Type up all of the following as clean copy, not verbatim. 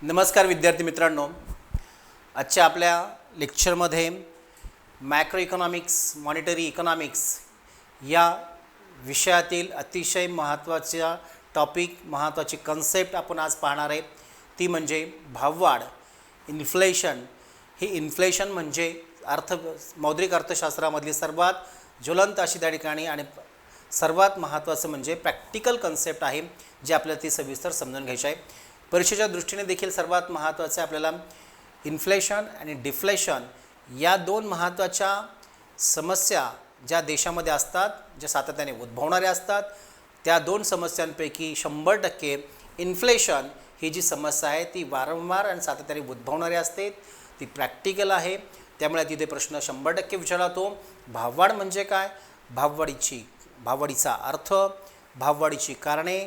नमस्कार विद्यार्थी मित्रांनो, आजच्या आपल्या लेक्चरमध्ये मॅक्रो इकॉनॉमिक्स, मॉनिटरी इकॉनॉमिक्स या विषयातील अतिशय महत्त्वाचा टॉपिक, महत्त्वाची कन्सेप्ट आपण आज पाहणार आहे. ती म्हणजे भाववाढ, इन्फ्लेशन. ही इन्फ्लेशन म्हणजे मौद्रिक अर्थशास्त्रामधली सर्वात ज्वलंत अशी त्या ठिकाणी आणि सर्वात महत्त्वाचं म्हणजे प्रॅक्टिकल कन्सेप्ट आहे, जे आपल्याला ती सविस्तर समजून घ्यायची आहे. परीक्षेच्या दृष्टीने देखील सर्वात महत्त्वाचं आहे आपल्याला इन्फ्लेशन आणि डिफ्लेशन या दोन महत्त्वाच्या समस्या ज्या देशामध्ये असतात, ज्या सातत्याने उद्भवणाऱ्या असतात, त्या दोन समस्यांपैकी 100% इन्फ्लेशन ही जी समस्या आहे ती वारंवार आणि सातत्याने उद्भवणारी असते, ती प्रॅक्टिकल आहे. त्यामुळे तिथे प्रश्न 100% विचारला तो भाववाढ म्हणजे काय, भाववाढीचा अर्थ, भाववाढीची कारणे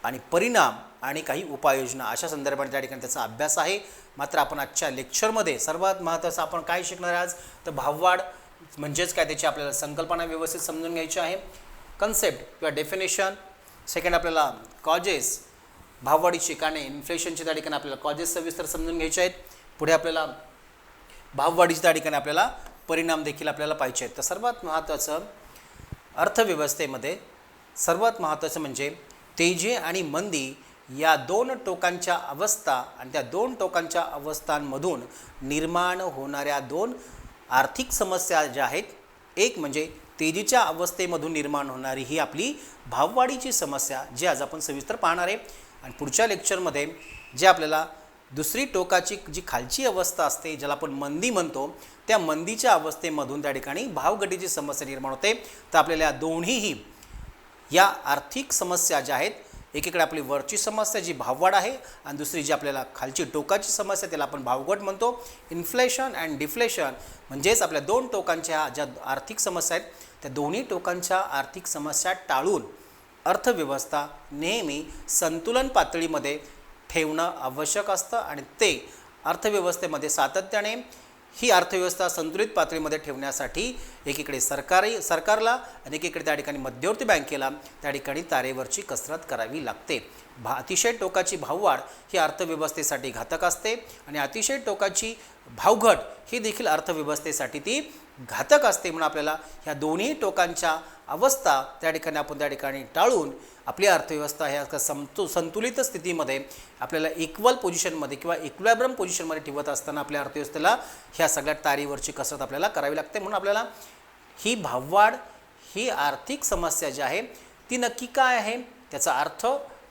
आणि परिणाम आणि काही उपाययोजना अशा संदर्भात त्या ठिकाणी त्याचा अभ्यास आहे. मात्र आपण आजच्या लेक्चरमध्ये सर्वात महत्त्वाचं आपण काय शिकणार आहे आज, तर भाववाढ म्हणजेच काय, त्याची आपल्याला संकल्पना व्यवस्थित समजून घ्यायची आहे, कन्सेप्ट किंवा डेफिनेशन. सेकंड आपल्याला कॉजेस, भाववाढीची कारणे, इन्फ्लेशनची त्या ठिकाणी आपल्याला कॉजेस सविस्तर समजून घ्यायचे आहेत. पुढे आपल्याला भाववाढीच्या त्या ठिकाणी आपल्याला परिणाम देखील आपल्याला पाहिजे आहेत. तर सर्वात महत्त्वाचं अर्थव्यवस्थेमध्ये सर्वात महत्त्वाचं म्हणजे तेजी आणि मंदी या दोन टोकांच्या अवस्था आणि त्या दोन टोकांच्या अवस्थांमधून निर्माण होणाऱ्या दोन आर्थिक समस्या ज्या आहेत, एक म्हणजे तेजीच्या अवस्थेमधून निर्माण होणारी ही आपली भाववाढीची समस्या, जी आज आपण सविस्तर पाहणार आहे. आणि पुढच्या लेक्चरमध्ये जे आपल्याला दुसरी टोकाची जी खालची अवस्था असते, ज्याला आपण मंदी म्हणतो, त्या मंदीच्या अवस्थेमधून त्या ठिकाणी भावघटीची समस्या निर्माण होते. तर आपल्याला या दोन्हीही या आर्थिक समस्या ज्या आहेत, एकीकडे आपली वरची समस्या जी भाववाढ आहे आणि दुसरी जी आपल्याला खालची टोकाची समस्या त्याला आपण भावघट म्हणतो. इन्फ्लेशन अँड डिफ्लेशन म्हणजेच आपल्या दोन टोकांच्या ज्या आर्थिक समस्या आहेत, त्या दोन्ही टोकांच्या आर्थिक समस्या टाळून अर्थव्यवस्था नेहमी संतुलन पातळीमध्ये ठेवणं आवश्यक असतं. आणि ते अर्थव्यवस्थेमध्ये सातत्याने ही अर्थव्यवस्था संतुलित पातळीमध्ये ठेवण्यासाठी एकीकडे सरकारला आणि एकीकडे त्या ठिकाणी मध्यवर्ती बँकेला त्या ठिकाणी तारेवरची कसरत करावी लागते. अतिशय टोकाची भाववाढ ही अर्थव्यवस्थेसाठी घातक असते आणि अतिशय टोकाची भावघट ही देखील अर्थव्यवस्थेसाठी ती घातक असते. म्हणून आपल्याला ह्या दोन्ही टोकांच्या अवस्था त्या ठिकाणी आपण त्या ठिकाणी टाळून आपली अर्थव्यवस्था ह्या संतुलित स्थितीमध्ये आपल्याला इक्वल पोझिशनमध्ये किंवा इक्विलिब्रियम पोझिशनमध्ये ठेवत असताना आपल्या अर्थव्यवस्थेला ह्या सगळ्या तारीवरची कसरत आपल्याला करावी लागते. म्हणून आपल्याला ही भाववाढ ही आर्थिक समस्या जी आहे ती नक्की काय आहे, त्याचा अर्थ,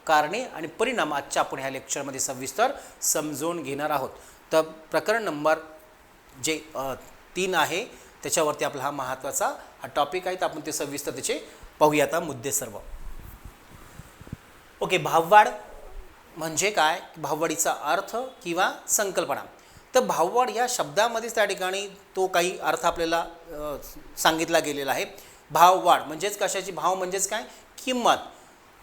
कारणे आणि परिणाम आजच्या आपण ह्या लेक्चरमध्ये सविस्तर समजून घेणार आहोत. तर प्रकरण नंबर जे 3 आहे त्याच्यावरती आपला हा महत्त्वाचा हा टॉपिक आहे. तर आपण ते सविस्तर त्याचे पाहूया आता मुद्दे सर्व. ओके, भाववाढ म्हणजे काय, भाववाढीचा अर्थ किंवा संकल्पना. तर भाववाढ या शब्दामध्येच त्या ठिकाणी तो काही अर्थ आपल्याला सांगितला गेलेला आहे. भाववाढ म्हणजेच कशाची, भाव म्हणजेच काय, किंमत.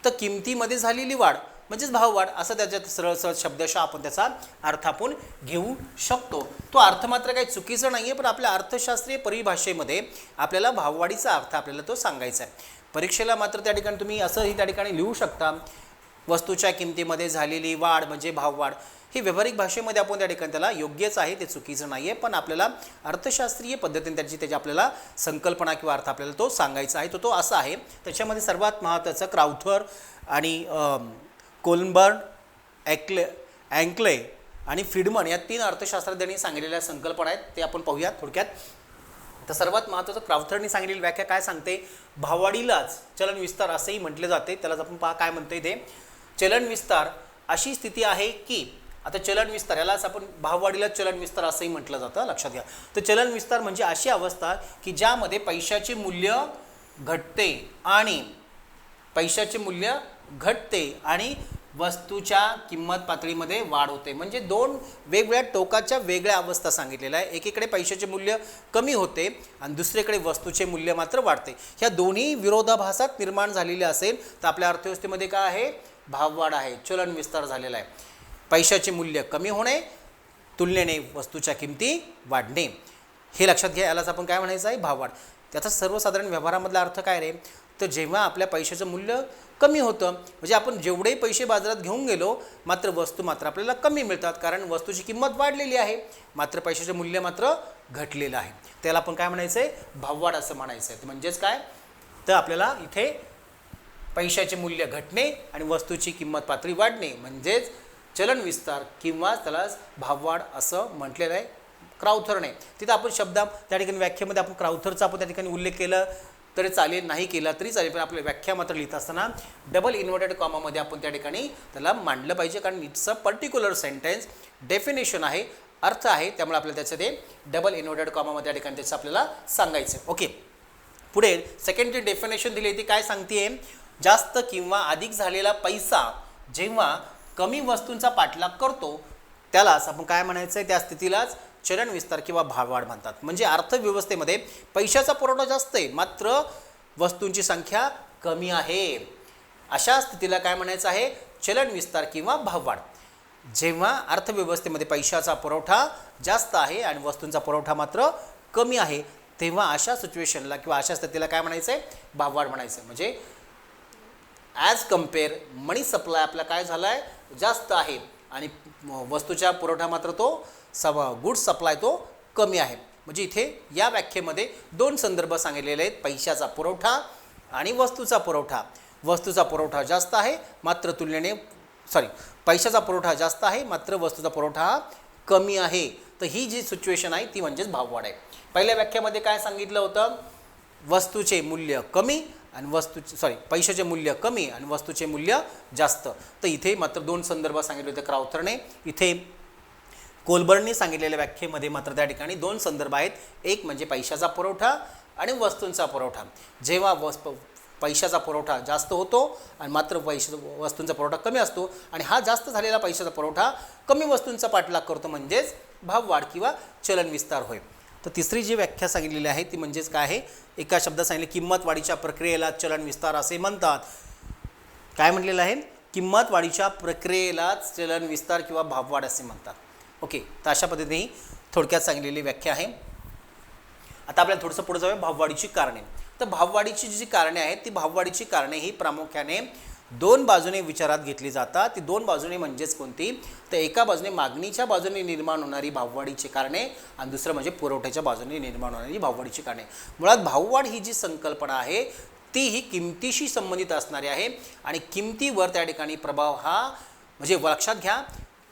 तर किमतीमध्ये झालेली वाढ म्हणजेच भाववाढ, असं त्याच्यात सरळ सरळ शब्दशः आपण त्याचा अर्थ आपण घेऊ शकतो. तो अर्थ मात्र काही चुकीचं नाही आहे, पण आपल्या अर्थशास्त्रीय परिभाषेमध्ये आपल्याला भाववाढीचा अर्थ आपल्याला तो सांगायचा आहे. परीक्षेला मात्र त्या ठिकाणी तुम्ही असंही त्या ठिकाणी लिहू शकता, वस्तूच्या किमतीमध्ये झालेली वाढ म्हणजे भाववाढ. ही व्यावहारिक भाषेमध्ये आपण त्या ठिकाणी त्याला योग्यच आहे, ते चुकीचं नाही आहे, पण आपल्याला अर्थशास्त्रीय पद्धतीने त्याची आपल्याला संकल्पना किंवा अर्थ आपल्याला तो सांगायचा आहे. तो असा आहे. त्याच्यामध्ये सर्वात महत्त्वाचं क्राउथर आणि कोलनबर्ग, अँक्ले आणि फ्रीडमन या 3 अर्थशास्त्रज्ञांनी सांगितलेल्या संकल्पना आहेत, ते आपण पाहूया थोडक्यात. तर सर्वात महत्त्वाचं क्राउथरनी सांगितलेली व्याख्या काय सांगते, भाववाढीलाच चलन विस्तार असंही म्हटले जाते. त्यालाच आपण काय म्हणतोय, ते चलन विस्तार अशी स्थिती आहे की, आता चलन विस्तार यालाच आपण भाववाढीला चलन विस्तार असंही म्हटलं जातं, लक्षात घ्या. तर चलन विस्तार म्हणजे अशी अवस्था की ज्यामध्ये पैशाचे मूल्य घटते आणि वस्तूच्या किंमत पातळीमध्ये वाढ होते. म्हणजे दोन वेगवेगळ्या टोकाच्या वेगळ्या अवस्था सांगितलेल्या आहे. एकीकडे पैशाचे मूल्य कमी होते आणि दुसरीकडे वस्तूचे मूल्य मात्र वाढते. ह्या दोन्ही विरोधाभासात निर्माण झालेले असेल तर आपल्या अर्थव्यवस्थेमध्ये काय आहे, भाववाढ आहे, चलन विस्तार झालेला आहे. पैशाचे मूल्य कमी होणे तुलनेने वस्तूच्या किमती वाढणे, हे लक्षात घ्या. यालाच आपण काय म्हणायचं आहे, भाववाढ. त्याचा सर्वसाधारण व्यवहारामधला अर्थ काय रे, तर जेव्हा आपल्या पैशाचं मूल्य कमी होतं, म्हणजे आपण जेवढे पैसे बाजारात घेऊन गेलो मात्र वस्तू मात्र आपल्याला कमी मिळतात, कारण वस्तूची किंमत वाढलेली आहे मात्र पैशाचं मूल्य मात्र घटलेलं आहे. त्याला आपण काय म्हणायचं आहे, भाववाढ असं म्हणायचं आहे. म्हणजेच काय, तर आपल्याला इथे पैशाचे मूल्य घटणे आणि वस्तूची किंमत पातळी वाढणे म्हणजेच चलन विस्तार किंवा त्याला भाववाढ असं म्हटलेलं आहे क्राउथरने. तिथं आपण शब्द त्या ठिकाणी व्याख्येमध्ये आपण क्राउथरचा आपण त्या ठिकाणी उल्लेख केला तरी चालेल, नाही केला तरी चालेल, पण आपल्या व्याख्या मात्र लिहित असताना डबल इन्व्हर्टेड कॉमामध्ये आपण त्या ठिकाणी त्याला मांडलं पाहिजे, कारण it's a particular sentence, definition आहे, अर्थ आहे, त्यामुळे आपल्याला त्याचं ते डबल इन्व्हर्टेड कॉमामध्ये त्या ठिकाणी त्याचं आपल्याला सांगायचं. ओके, पुढे सेकंड जी डेफिनेशन दिली ती काय सांगते, जास्त किंवा अधिक झालेला पैसा जेव्हा कमी वस्तूंचा पाठलाग करतो त्यालाच आपण काय म्हणायचं आहे, त्या स्थितीलाच चलन विस्तार किंवा भाववाढ म्हणतात. म्हणजे अर्थव्यवस्थेमध्ये पैशाचा पुरवठा जास्त आहे मात्र वस्तूंची संख्या कमी आहे, अशा स्थितीला काय म्हणायचं आहे, चलन विस्तार किंवा भाववाढ. जेव्हा अर्थव्यवस्थेमध्ये पैशाचा पुरवठा जास्त आहे आणि वस्तूंचा पुरवठा मात्र कमी आहे तेव्हा अशा सिच्युएशनला किंवा अशा स्थितीला काय म्हणायचं आहे, भाववाढ म्हणायचं. म्हणजे ॲज कम्पेअर मनी सप्लाय आपला काय झाला आहे, जास्त आहे आणि वस्तूच्या पुरवठा मात्र तो गुड्स सप्लाय तो कमी आहे. म्हणजे इथे या व्याख्येमध्ये दोन संदर्भ सांगितलेले आहेत, पैशाचा पुरवठा आणि वस्तूचा पुरवठा. वस्तूचा पुरवठा जास्त आहे मात्र पैशाचा पुरवठा जास्त आहे मात्र वस्तूचा पुरवठा कमी आहे. तर ही जी सिच्युएशन आहे ती म्हणजेच भाववाढ आहे. पहिल्या व्याख्यामध्ये काय सांगितलं होतं, वस्तूचे मूल्य कमी आणि पैशाचे मूल्य कमी आणि वस्तूचे मूल्य जास्त. तर इथे मात्र दोन संदर्भ सांगितले होते क्राउथरने. इथे कोलबर्नने सांगितलेल्या व्याख्येमध्ये मात्र त्या ठिकाणी दोन संदर्भ आहेत, एक म्हणजे पैशाचा पुरवठा आणि वस्तूंचा पुरवठा. जेव्हा पैशाचा पुरवठा जास्त होतो आणि मात्र वस्तूंचा पुरवठा कमी असतो आणि हा जास्त झालेला पैशाचा पुरवठा कमी वस्तूंचा पाठलाग करतो म्हणजेच भाववाढ किंवा चलन विस्तार होय. तर तिसरी जी व्याख्या सांगितलेली आहे ती म्हणजेच काय आहे, एका शब्दात सांगितले, किंमत वाढीच्या प्रक्रियेला चलन विस्तार असे म्हणतात. काय म्हटलेलं आहे, किंमत वाढीच्या प्रक्रियेलाच चलन विस्तार किंवा भाववाढ असे म्हणतात. ओके, तर अशा पद्धतीने ही थोडक्यात सांगितलेली व्याख्या आहे. आता आपल्याला थोडंसं पुढे जाऊया, भाववाढीची कारणे. तर भाववाढीची जी कारणे आहेत ती भाववाढीची कारणे ही प्रामुख्याने दोन बाजूने विचारात घेतली जातात. ती दोन बाजूने म्हणजेच कोणती, तर एका बाजूने मागणीच्या बाजूने निर्माण होणारी भाववाढीची कारणे आणि दुसरं म्हणजे पुरवठ्याच्या बाजूने निर्माण होणारी भाववाढीची कारणे. मुळात भाववाढ ही जी संकल्पना आहे ती ही किमतीशी संबंधित असणारी आहे आणि किमतीवर त्या ठिकाणी प्रभाव हा म्हणजे लक्षात घ्या,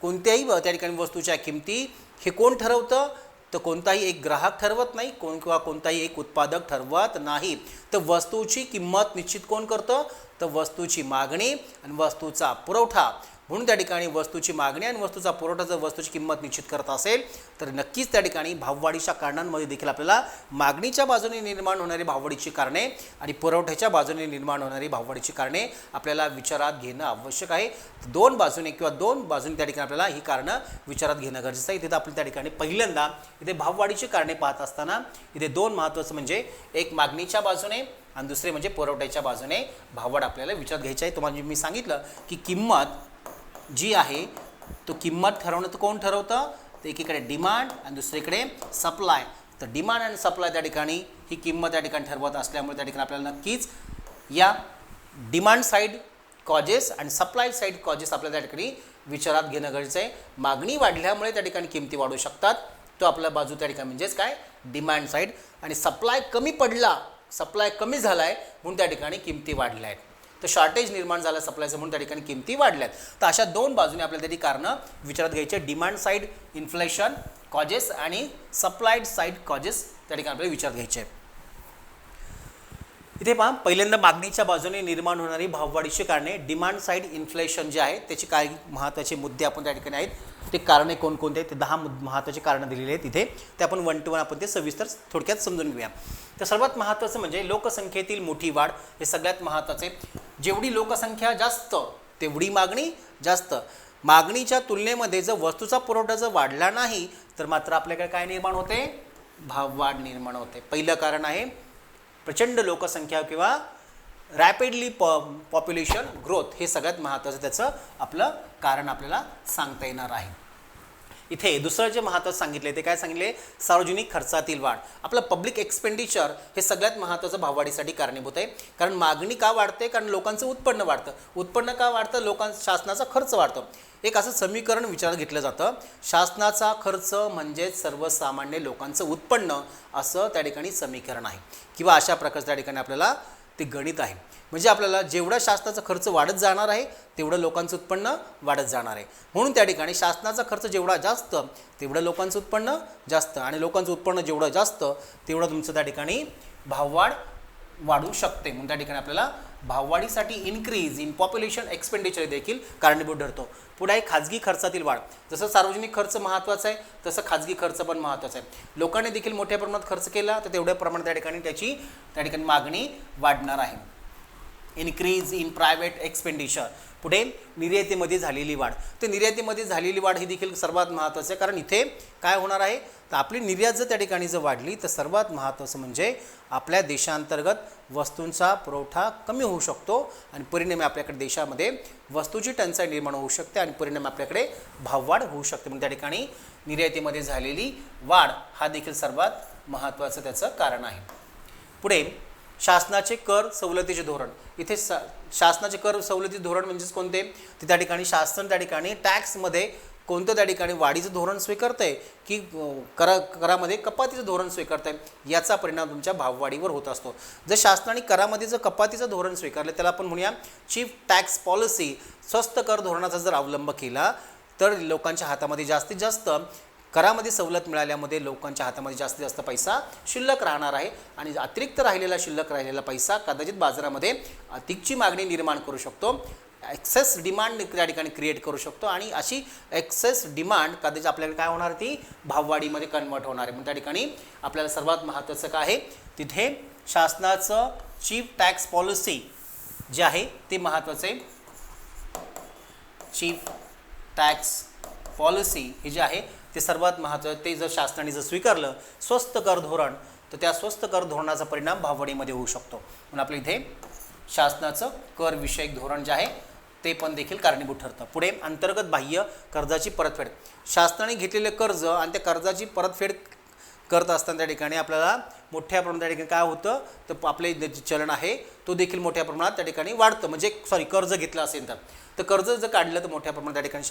कोणत्याही त्या ठिकाणी वस्तूच्या किमती हे कोण ठरवतं, तर कोणताही एक ग्राहक ठरवत नाही किंवा कोणताही एक उत्पादक ठरवत नाही. तर वस्तूची किंमत निश्चित कोण करतं, तर वस्तूची मागणी आणि वस्तूचा पुरवठा. म्हणून त्या ठिकाणी वस्तूची मागणी आणि वस्तूचा पुरवठा जर वस्तूची किंमत निश्चित करत असेल तर नक्कीच त्या ठिकाणी भाववाढीच्या कारणांमध्ये देखील आपल्याला मागणीच्या बाजूने निर्माण होणारी भाववाढीची कारणे आणि पुरवठ्याच्या बाजूने निर्माण होणारी भाववाढीची कारणे आपल्याला विचारात घेणं आवश्यक आहे. दोन बाजूने त्या ठिकाणी आपल्याला ही कारणं विचारात घेणं गरजेचं आहे. तिथं आपण त्या ठिकाणी पहिल्यांदा इथे भाववाढीची कारणे पाहत असताना इथे दोन महत्त्वाचं म्हणजे एक मागणीच्या बाजूने आणि दुसरे म्हणजे पुरवठ्याच्या बाजूने भाववाढ आपल्याला विचारात घ्यायची आहे. तुम्हाला मी सांगितलं की किंमत जी आहे तो किंमत ठरवणं तर कोण ठरवतं, तर एकीकडे डिमांड आणि दुसरीकडे सप्लाय. तर डिमांड आणि सप्लाय त्या ठिकाणी ही किंमत त्या ठिकाणी ठरवत असल्यामुळे त्या ठिकाणी आपल्याला नक्कीच या डिमांड साईड कॉजेस आणि सप्लाय साईड कॉजेस आपल्याला त्या ठिकाणी विचारात घेणं गरजेचं आहे. मागणी वाढल्यामुळे त्या ठिकाणी किमती वाढू शकतात, तो आपला बाजू त्या ठिकाणी म्हणजेच काय, डिमांड साईड. आणि सप्लाय कमी झाला आहे म्हणून त्या ठिकाणी किमती वाढल्या आहेत. तर शॉर्टेज निर्माण झालं सप्लायचं म्हणून त्या ठिकाणी किमती वाढल्यात. तर अशा दोन बाजूने आपल्याला त्याची कारणं विचारात घ्यायची, डिमांड साईड इन्फ्लेशन कॉजेस आणि सप्लाईड साईड कॉजेस त्या ठिकाणी आपल्याला विचारात घ्यायचे आहे. इथे पहा, पहिल्यांदा मागणीच्या बाजूने निर्माण होणारी भाववाढीची कारणे, डिमांड साईड इन्फ्लेशन जे आहे त्याचे काही महत्त्वाचे मुद्दे आपण त्या ठिकाणी आहेत. ते कारणे कोणकोणते आहेत, ते 10 महत्त्वाचे कारणं दिलेली आहेत तिथे. ते आपण 1 to 1 आपण ते सविस्तर थोडक्यात समजून घेऊया. तर सर्वात महत्त्वाचं म्हणजे लोकसंख्येतील मोठी वाढ, हे सगळ्यात महत्त्वाचे. जेवढी लोकसंख्या जास्त तेवढी मागणी जास्त. मागणीच्या तुलनेमध्ये जर वस्तूचा पुरवठा जर वाढला नाही तर मात्र आपल्याकडे काय निर्माण होते, भाववाढ निर्माण होते. पहिलं कारण आहे प्रचंड लोकसंख्या किंवा रॅपिडली पॉप्युलेशन ग्रोथ. हे सगळ्यात महत्त्वाचं त्याचं आपलं कारण आपल्याला सांगता येणार आहे. इथे दुसरं जे महत्त्वाचं सांगितले ते काय सांगितले, सार्वजनिक खर्चातील वाढ. आपलं पब्लिक एक्सपेंडिचर हे सगळ्यात महत्त्वाचं भाववाढीसाठी कारणीभूत आहे. कारण मागणी का वाढते, कारण लोकांचं उत्पन्न वाढतं. उत्पन्न का वाढतं, शासनाचा खर्च वाढतो. एक असं समीकरण विचारात घेतलं जातं, शासनाचा खर्च म्हणजे सर्वसामान्य लोकांचं उत्पन्न, असं त्या ठिकाणी समीकरण आहे किंवा अशा प्रकारचं त्या ठिकाणी आपल्याला ते गणित आहे. म्हणजे आपल्याला जेवढा शासनाचा खर्च वाढत जाणार आहे तेवढं लोकांचं उत्पन्न वाढत जाणार आहे. म्हणून त्या ठिकाणी शासनाचा खर्च जेवढा जास्त तेवढं लोकांचं उत्पन्न जास्त, आणि लोकांचं उत्पन्न जेवढं जास्त तेवढं तुमचं त्या ठिकाणी भाववाढ वाढू शकते. म्हणून त्या ठिकाणी आपल्याला भाववाढीसाठी इन्क्रीज इन पॉप्युलेशन एक्सपेंडिचर देखील कारणीभूत ठरतो. पुढे आहे खाजगी खर्चातील वाढ. जसं सार्वजनिक खर्च महत्त्वाचा आहे तसं खाजगी खर्च पण महत्त्वाचा आहे. लोकांनी देखील मोठ्या प्रमाणात खर्च केला तर तेवढ्या प्रमाणात त्या ठिकाणी त्या ठिकाणी मागणी वाढणार आहे. Increase in private expenditure. पुढे निर्यातीमध्ये झालेली वाढ. तर निर्यातीमध्ये झालेली वाढ ही देखील सर्वात महत्त्वाचं आहे, कारण इथे काय होणार आहे, तर आपली निर्यात जर त्या ठिकाणी जर वाढली तर सर्वात महत्त्वाचं म्हणजे आपल्या देशांतर्गत वस्तूंचा पुरवठा कमी होऊ शकतो आणि परिणामी आपल्याकडे देशामध्ये वस्तूची टंचाई निर्माण होऊ शकते आणि परिणामी आपल्याकडे भाववाढ होऊ शकते. म्हणून त्या ठिकाणी निर्यातीमध्ये झालेली वाढ हा देखील सर्वात महत्त्वाचं त्याचं कारण आहे. पुढे शासनाचे कर सवलतीचे धोरण. इथे शासनाचे कर सवलतीचे धोरण म्हणजेच कोणते, तर त्या ठिकाणी शासन त्या ठिकाणी टॅक्समध्ये कोणतं त्या ठिकाणी वाढीचं धोरण स्वीकारतं आहे की करामध्ये कपातीचं धोरण स्वीकारतं आहे, याचा परिणाम तुमच्या भाववाढीवर होत असतो. जर शासनाने करामध्ये जर कपातीचं धोरण स्वीकारलं त्याला आपण म्हणूया चीफ टॅक्स पॉलिसी, स्वस्त कर धोरणाचा जर अवलंब केला तर लोकांच्या हातामध्ये जास्तीत जास्त करामध्ये सवलत मिळाल्यामध्ये लोकांच्या हातामध्ये जास्तीत जास्त पैसा शिल्लक राहणार आहे आणि अतिरिक्त शिल्लक राहिलेला पैसा कदाचित बाजारामध्ये अधिकची मागणी निर्माण करू शकतो, एक्सेस डिमांड त्या ठिकाणी क्रिएट करू शकतो आणि अशी एक्सेस डिमांड कदाचित आपल्याकडे काय होणार, ती भाववाढीमध्ये कन्वर्ट होणार आहे. म्हणून त्या ठिकाणी आपल्याला सर्वात महत्त्वाचं काय आहे, तिथे शासनाचं चीफ टॅक्स पॉलिसी जे आहे ते महत्त्वाचं आहे. चीफ टॅक्स पॉलिसी हे जे आहे ते सर्वात महत्त्वाचं. ते जर शासनाने जर स्वीकारलं स्वस्त कर धोरण तर त्या स्वस्त कर धोरणाचा परिणाम भाववाढीमध्ये होऊ शकतो. म्हणून आपल्या इथे शासनाचं कर विषयक धोरण जे आहे ते पण देखील कारणीभूत ठरतं. पुढे अंतर्गत बाह्य कर्जाची परतफेड. शासनाने घेतलेले कर्ज आणि त्या कर्जाची परतफेड करत असताना त्या ठिकाणी आपल्याला मोठ्या प्रमाणात त्या ठिकाणी काय होतं, तर आपले जे चलन आहे तो देखील मोठ्या प्रमाणात त्या ठिकाणी वाढतं. म्हणजे कर्ज घेतलं असेल तर कर्ज जर काढलं तर मोठ्या प्रमाणात त्या ठिकाणी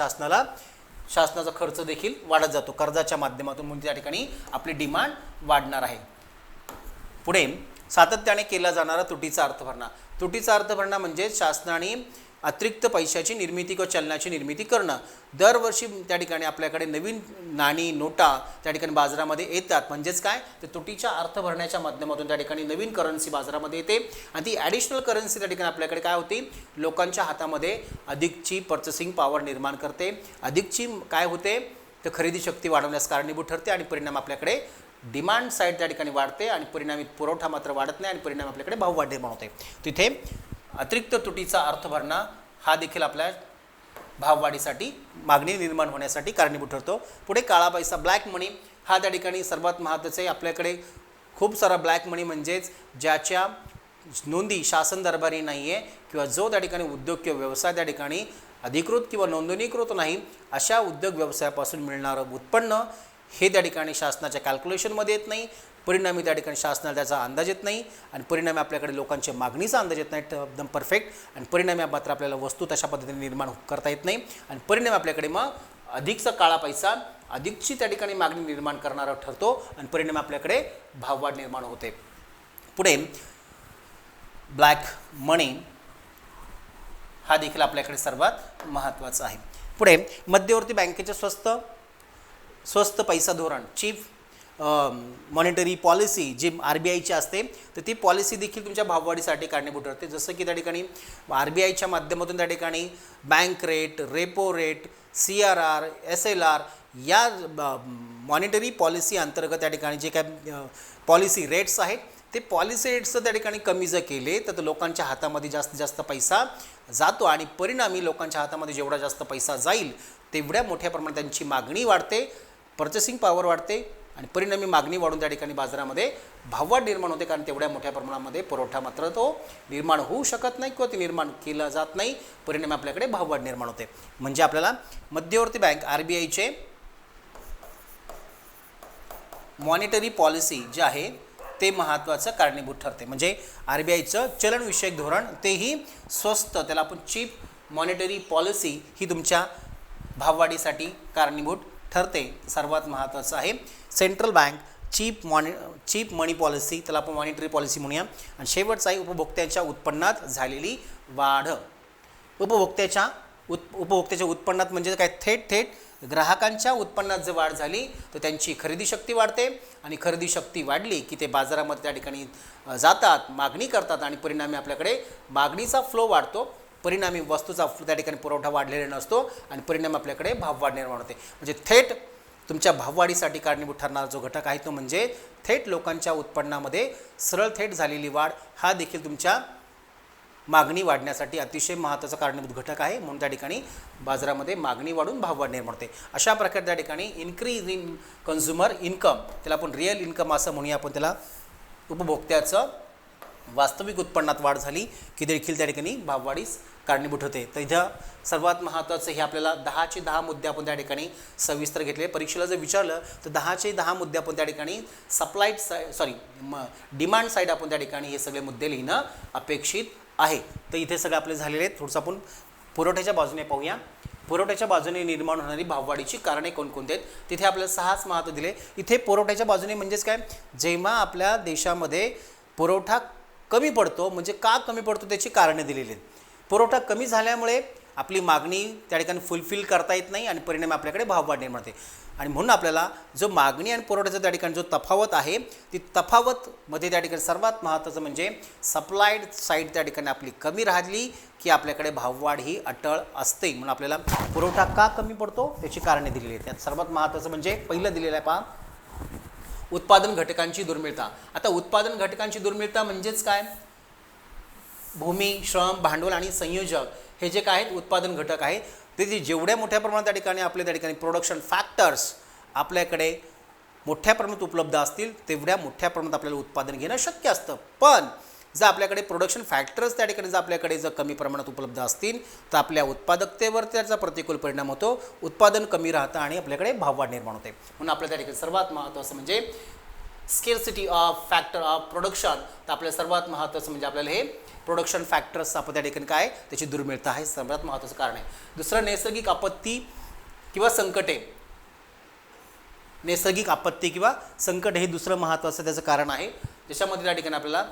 शासनाचा खर्च देखील वाढत जातो कर्जाच्या माध्यमातून. म्हणजे त्या ठिकाणी आपली डिमांड वाढणार आहे. पुढे सातत्याने केला जाणारा तुटीचा अर्थभरणा. तुटीचा अर्थभरणा म्हणजे शासनाने अतिरिक्त पैशाची निर्मिती किंवा चलनाची निर्मिती करणं. दरवर्षी त्या ठिकाणी आपल्याकडे नवीन नाणी नोटा त्या ठिकाणी बाजारामध्ये येतात. म्हणजेच काय, तर तुटीच्या अर्थभरण्याच्या माध्यमातून त्या ठिकाणी नवीन करन्सी बाजारामध्ये येते आणि ती ॲडिशनल करन्सी त्या ठिकाणी आपल्याकडे काय होती, लोकांच्या हातामध्ये अधिकची पर्चेसिंग पॉवर निर्माण करते, अधिकची काय होते तर खरेदी शक्ती वाढवण्यास कारणीभूत ठरते आणि परिणाम आपल्याकडे डिमांड साईड त्या ठिकाणी वाढते आणि परिणामी पुरवठा मात्र वाढत नाही आणि परिणाम आपल्याकडे भाववाढ निर्माण होते. तिथे अतिरिक्त तुटीचा अर्थभरणा हा देखील आपल्या भाववाढीसाठी मागणी निर्माण होण्यासाठी कारणीभूत ठरतो. पुढे काळा पैसा ब्लॅक मनी हा त्या ठिकाणी सर्वात महत्त्वाचं आहे. आपल्याकडे खूप सारा ब्लॅक मनी म्हणजेच ज्याच्या नोंदी शासन दरबारी नाही आहे किंवा जो त्या ठिकाणी उद्योग किंवा व्यवसाय त्या ठिकाणी अधिकृत किंवा नोंदणीकृत नाही, अशा उद्योग व्यवसायापासून मिळणारं उत्पन्न हे त्या ठिकाणी शासनाच्या कॅल्क्युलेशनमध्ये येत नाही. परिणामी त्या ठिकाणी शासनाला त्याचा अंदाज येत नाही आणि परिणामी आपल्याकडे लोकांच्या मागणीचा अंदाज येत नाही एकदम परफेक्ट, आणि परिणामी मात्र आपल्याला वस्तू तशा पद्धतीने निर्माण करता येत नाही आणि परिणामी आपल्याकडे मग अधिकचा काळा पैसा अधिकची त्या ठिकाणी मागणी निर्माण करणारा ठरतो आणि परिणामी आपल्याकडे भाववाढ निर्माण होते. पुढे ब्लॅक मनी हा देखील आपल्याकडे सर्वात महत्त्वाचा आहे. पुढे मध्यवर्ती बँकेचे स्वस्त पैसा धोरण, चीफ मॉनिटरी पॉलिसी जी RBIची असते, तर ती पॉलिसी देखील तुमच्या भाववाढीसाठी कारणीभूत ठरते. जसं की त्या ठिकाणी RBIच्या माध्यमातून त्या ठिकाणी bank rate, repo rate, CRR, SLR या मॉनिटरी पॉलिसी अंतर्गत त्या ठिकाणी जे काय पॉलिसी रेट्स आहेत ते पॉलिसी रेट्स त्या ठिकाणी कमी जर केले तर लोकांच्या हातामध्ये जास्तीत जास्त पैसा जातो आणि परिणामी लोकांच्या हातामध्ये जेवढा जास्त पैसा जाईल तेवढ्या मोठ्या प्रमाणात त्यांची मागणी वाढते, पर्चेसिंग पॉवर वाढते आणि परिणामी मागणी वाढून त्या ठिकाणी बाजारामध्ये भाववाढ निर्माण होते. कारण तेवढ्या मोठ्या प्रमाणामध्ये पुरवठा मात्र तो निर्माण होऊ शकत नाही किंवा ते निर्माण केला जात नाही, परिणामी आपल्याकडे भाववाढ निर्माण होते. म्हणजे आपल्याला मध्यवर्ती बँक RBIचे मॉनिटरी पॉलिसी जे आहे ते महत्त्वाचं कारणीभूत ठरते. म्हणजे RBIचं चलनविषयक धोरण तेही स्वस्त, त्याला आपण चीप मॉनिटरी पॉलिसी ही तुमच्या भाववाढीसाठी कारणीभूत ठरते. सर्वात महत्त्वाचं आहे सेंट्रल बँक चीप मनी पॉलिसी, त्याला आपण मॉनिटरी पॉलिसी म्हणूया. आणि शेवटचा आहे उपभोक्त्याच्या उत्पन्नात झालेली वाढ. उपभोक्त्याच्या उत्पन्नात म्हणजे काय, थेट ग्राहकांच्या उत्पन्नात जर वाढ झाली तर त्यांची खरेदी शक्ती वाढते आणि खरेदी शक्ती वाढली की ते बाजारामध्ये त्या ठिकाणी जातात, मागणी करतात आणि परिणामी आपल्याकडे मागणीचा फ्लो वाढतो. परिणामी वस्तूचा त्या ठिकाणी पुरवठा वाढलेला नसतो आणि परिणामी आपल्याकडे भाववाढ निर्माण होते. म्हणजे थेट तुमच्या भाववाढीसाठी कारणीभूत ठरणारा जो घटक आहे तो म्हणजे थेट लोकांच्या उत्पन्नामध्ये सरळ थेट झालेली वाढ, हा देखील तुमच्या मागणी वाढण्यासाठी अतिशय महत्त्वाचा कारणीभूत घटक आहे. म्हणून त्या ठिकाणी बाजारामध्ये मागणी वाढून भाववाढ निर्माण होते. अशा प्रकारे त्या ठिकाणी इन्क्रीज इन कन्झ्युमर इन्कम, त्याला आपण रिअल इन्कम असं म्हणूया, आपण त्याला उपभोक्त्याचं वास्तविक उत्पन्नात वाढ झाली की देखील त्या ठिकाणी भाववाढीस कारणीभूत होते. तर इथं सर्वात महत्त्वाचं हे आपल्याला 10चे 10 मुद्दे आपण त्या ठिकाणी सविस्तर घेतले. परीक्षेला जर विचारलं तर 10चे 10 मुद्दे आपण त्या ठिकाणी डिमांड साईड आपण त्या ठिकाणी हे सगळे मुद्दे लिहिणं अपेक्षित आहे. तर इथे सगळं आपले झालेले आहेत. थोडंसं आपण पुरवठ्याच्या बाजूने पाहूया. पुरवठ्याच्या बाजूने निर्माण होणारी भाववाढीची कारणे कोणकोणती आहेत, तिथे आपल्याला 6च महत्त्व दिले. इथे पुरवठ्याच्या बाजूने म्हणजेच काय, जेव्हा आपल्या देशामध्ये पुरवठा कमी पडतो, म्हणजे का कमी पडतो त्याची कारणे दिलेली आहेत. पुरवठा कमी झाल्यामुळे आपली मागणी त्या ठिकाणी फुलफिल करता येत नाही आणि परिणामी आपल्याकडे भाववाढ निर्माण होते. आणि म्हणून आपल्याला जो मागणी आणि पुरवठ्याचा त्या ठिकाणी जो तफावत आहे, ती तफावतमध्ये त्या ठिकाणी सर्वात महत्त्वाचं म्हणजे सप्लाईड साईड त्या ठिकाणी आपली कमी राहिली की आपल्याकडे भाववाढ ही अटळ असते. म्हणून आपल्याला पुरवठा का कमी पडतो त्याची कारणे दिलेली आहेत. त्यात सर्वात महत्त्वाचं म्हणजे पहिलं दिलेलं आहे, पहा, उत्पादन घटकांची दुर्मिळता. आता उत्पादन घटकांची दुर्मिळता म्हणजेच काय, भूमी, श्रम, भांडवल आणि संयोजक हे जे काय आहेत उत्पादन घटक आहेत, ते जेवढ्या मोठ्या प्रमाणात त्या ठिकाणी आपल्या त्या ठिकाणी प्रोडक्शन फॅक्टर्स आपल्याकडे मोठ्या प्रमाणात उपलब्ध असतील तेवढ्या मोठ्या प्रमाणात आपल्याला उत्पादन घेणं शक्य असतं. पण जर आपल्याकडे प्रोडक्शन फॅक्टर्स त्या ठिकाणी जर आपल्याकडे जर कमी प्रमाणात उपलब्ध असतील तर आपल्या उत्पादकतेवर त्याचा प्रतिकूल परिणाम होतो. उत्पादन कमी राहतं आणि आपल्याकडे भाववाढ निर्माण होते. म्हणून आपल्या त्या ठिकाणी सर्वात महत्त्वाचं म्हणजे scarcity of factor of production. तर आपल्याला सर्वात महत्त्वाचं म्हणजे आपल्याला हे प्रोडक्शन फॅक्टर्स आपण त्या ठिकाणी काय, त्याची दुर्मिळता आहे सर्वात महत्त्वाचं कारण आहे. दुसरं नैसर्गिक आपत्ती किंवा संकटे. नैसर्गिक आपत्ती किंवा संकट हे दुसरं महत्त्वाचं त्याचं कारण आहे, ज्याच्यामध्ये त्या ठिकाणी आपल्याला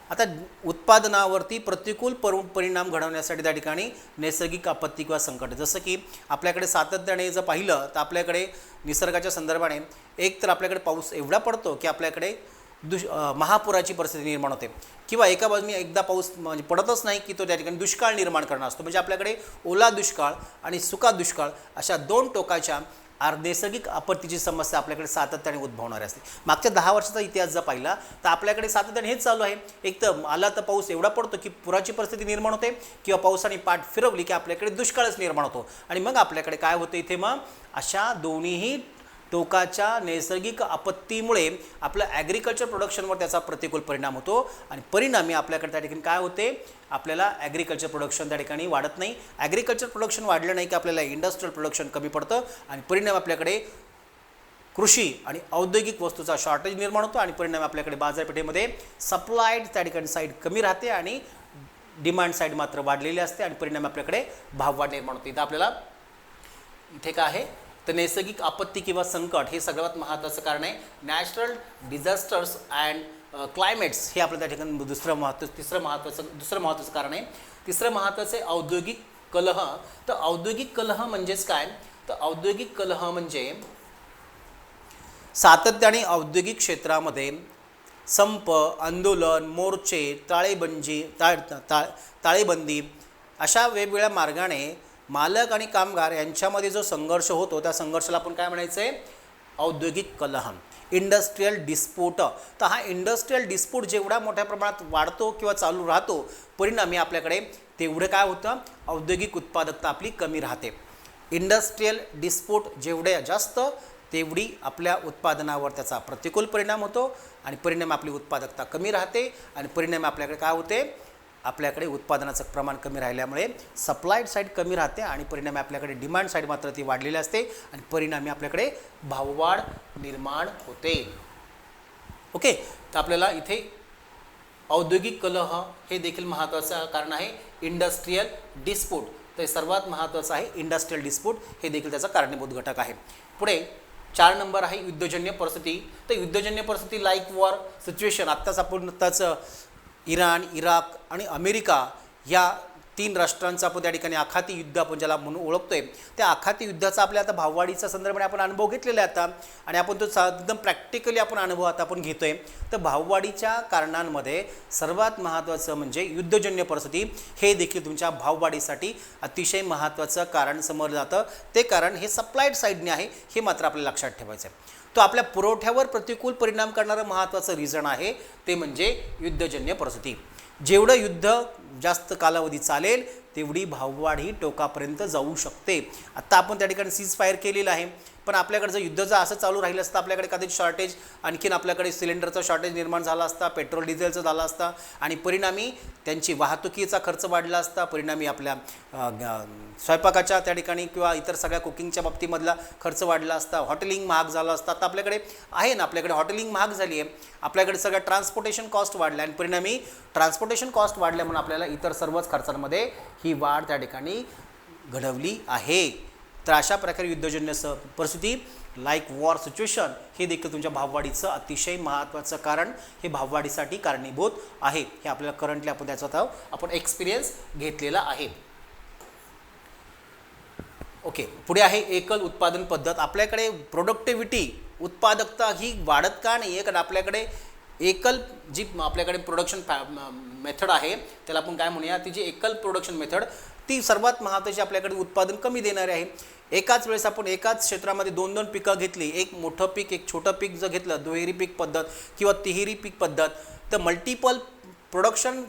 आता उत्पादनावरती प्रतिकूल परिणाम घडवण्यासाठी त्या ठिकाणी नैसर्गिक आपत्ती किंवा संकट, जसं की आपल्याकडे सातत्याने जर पाहिलं तर आपल्याकडे निसर्गाच्या संदर्भाने एक तर आपल्याकडे पाऊस एवढा पडतो की आपल्याकडे महापुराची परिस्थिती निर्माण होते, किंवा एका बाजूने एकदा पाऊस म्हणजे पडतच नाही की तो त्या ठिकाणी दुष्काळ निर्माण करणार असतो. म्हणजे आपल्याकडे ओला दुष्काळ आणि सुका दुष्काळ अशा दोन टोकाच्या नैसर्गिक आपत्तीची समस्या आपल्याकडे सातत्याने उद्भवणारी असते. मागच्या 10 वर्षाचा इतिहास जर पाहिला तर आपल्याकडे सातत्याने हेच चालू आहे. एक तर आला तर पाऊस एवढा पडतो की पुराची परिस्थिती निर्माण होते, किंवा पावसाने पाठ फिरवली की आपल्याकडे दुष्काळच निर्माण होतो. आणि मग आपल्याकडे काय होतं इथे, मग अशा दोन्हीही टोकाच्या नैसर्गिक आपत्तीमुळे आपलं ॲग्रिकल्चर प्रोडक्शनवर त्याचा प्रतिकूल परिणाम होतो आणि परिणामी आपल्याकडे त्या ठिकाणी काय होते, आपल्याला ॲग्रिकल्चर प्रोडक्शन त्या ठिकाणी वाढत नाही. ॲग्रिकल्चर प्रोडक्शन वाढलं नाही की आपल्याला इंडस्ट्रियल प्रोडक्शन कमी पडतं आणि परिणाम आपल्याकडे कृषी आणि औद्योगिक वस्तूचा शॉर्टेज निर्माण होतो आणि परिणामी आपल्याकडे बाजारपेठेमध्ये सप्लाईड त्या ठिकाणी साईड कमी राहते आणि डिमांड साईड मात्र वाढलेली असते आणि परिणामी आपल्याकडे भाववाढ निर्माण होते. इथं आपल्याला इथे काय आहे तर नैसर्गिक आपत्ती किंवा संकट हे सगळ्यात महत्त्वाचं कारण आहे. नॅचरल डिझास्टर्स अँड क्लायमेट्स हे आपलं त्या ठिकाणी दुसरं महत्त्वाचं कारण आहे. तिसरं महत्त्वाचं आहे औद्योगिक कलह. तर औद्योगिक कलह म्हणजेच काय, तर औद्योगिक कलह म्हणजे सातत्याने औद्योगिक क्षेत्रामध्ये संप, आंदोलन, मोर्चे, ताळेबंदी अशा वेगवेगळ्या मार्गाने मालक आणि कामगार यांच्यामध्ये जो संघर्ष होतो त्या संघर्षाला आपण काय म्हणायचं आहे, औद्योगिक कलह, इंडस्ट्रियल डिस्प्यूट. तर हा इंडस्ट्रियल डिस्प्यूट जेवढा मोठ्या प्रमाणात वाढतो किंवा चालू राहतो परिणामी आपल्याकडे तेवढं काय होतं, औद्योगिक उत्पादकता आपली कमी राहते. इंडस्ट्रियल डिस्प्यूट जेवढे जास्त तेवढी आपल्या उत्पादनावर त्याचा प्रतिकूल परिणाम होतो आणि परिणामी आपली उत्पादकता कमी राहते आणि परिणामी आपल्याकडे काय होते, आपल्याकडे उत्पादनाचं प्रमाण कमी राहिल्यामुळे सप्लाईड साईड कमी राहते आणि परिणामी आपल्याकडे डिमांड साईड मात्र ती वाढलेली असते आणि परिणामी आपल्याकडे भाववाढ निर्माण होते. ओके, तर आपल्याला इथे औद्योगिक कलह हे देखील महत्त्वाचं कारण आहे. इंडस्ट्रीयल डिस्प्यूट, तर सर्वात महत्त्वाचं आहे इंडस्ट्रीयल डिस्प्यूट, हे देखील त्याचा कारणीभूत घटक आहे. पुढे 4 नंबर आहे युद्धजन्य परिस्थिती. तर युद्धजन्य परिस्थिती लाईक वॉर सिच्युएशन, आत्ताच इराण, इराक आणि अमेरिका या 3 राष्ट्रांचा आपण त्या ठिकाणी आखाती युद्ध आपण ज्याला म्हणून ओळखतोय, त्या आखाती युद्धाचा आपल्या आता भाववाढीचा संदर्भाने आपण अनुभव घेतलेला आहे आता, आणि आपण तो एकदम प्रॅक्टिकली आपण अनुभव आता आपण घेतोय. तर भाववाढीच्या कारणांमध्ये सर्वात महत्त्वाचं म्हणजे युद्धजन्य परिस्थिती, हे देखील तुमच्या भाववाढीसाठी अतिशय महत्त्वाचं कारण समोर जातं. ते कारण हे सप्लाईड साईडने आहे, हे मात्र आपल्याला लक्षात ठेवायचं आहे. तो आपल्या पुरवठ्यावर प्रतिकूल परिणाम करणारं महत्त्वाचं रिझन आहे, ते म्हणजे युद्धजन्य परिस्थिती. जेवढं युद्ध जास्त कालावधी चालेल तेवढी भाववाढ ही टोकापर्यंत जाऊ शकते. आत्ता आपण त्या ठिकाणी सीज फायर केलेलं आहे, पण आपल्याकडे जर युद्ध जर असं चालू राहिलं असतं, आपल्याकडे कदाचित शॉर्टेज, आणखीन आपल्याकडे सिलेंडरचं शॉर्टेज निर्माण झाला असता, पेट्रोल डिझेलचं झालं असता, आणि परिणामी त्यांची वाहतुकीचा खर्च वाढला असता, परिणामी आपल्या स्वयंपाकाच्या त्या ठिकाणी किंवा इतर सगळ्या कुकिंगच्या बाबतीमधला खर्च वाढला असता, हॉटेलिंग महाग झालं असतं. आता आपल्याकडे आहे ना, आपल्याकडे हॉटेलिंग महाग झाली आहे, आपल्याकडे सगळं ट्रान्सपोर्टेशन कॉस्ट वाढलं, आणि परिणामी ट्रान्सपोर्टेशन कॉस्ट वाढल्यामुळे आपल्याला इतर सर्वच खर्चांमध्ये ही वाढ त्या ठिकाणी घडवली आहे. तर अशा प्रकारे युद्धजन्य परिस्थिती लाईक वॉर सिच्युएशन हे देखील तुमच्या भाववाढीचं अतिशय महत्त्वाचं कारण, हे भाववाढीसाठी कारणीभूत आहे. हे आपल्याला करंटली आपण त्याचा आपण एक्सपिरियन्स घेतलेला आहे. ओके, पुढे आहे एकल उत्पादन पद्धत. आपल्याकडे प्रोडक्टिव्हिटी, उत्पादकता ही वाढत का नाही आहे? कारण आपल्याकडे एकल जी आपल्याकडे प्रोडक्शन मेथड आहे, त्याला आपण काय म्हणूया, ती जी एकल प्रोडक्शन मेथड ती सर्वात महत्त्वाची, आपल्याकडे उत्पादन कमी देणारे आहे. एकाच वेळेस आपण एकाच क्षेत्रामध्ये 2-2 पिकं घेतली, एक मोठं पीक एक छोटं पीक जर घेतलं, दुहेरी पीक पद्धत किंवा तिहेरी पीक पद्धत, तर मल्टिपल प्रोडक्शन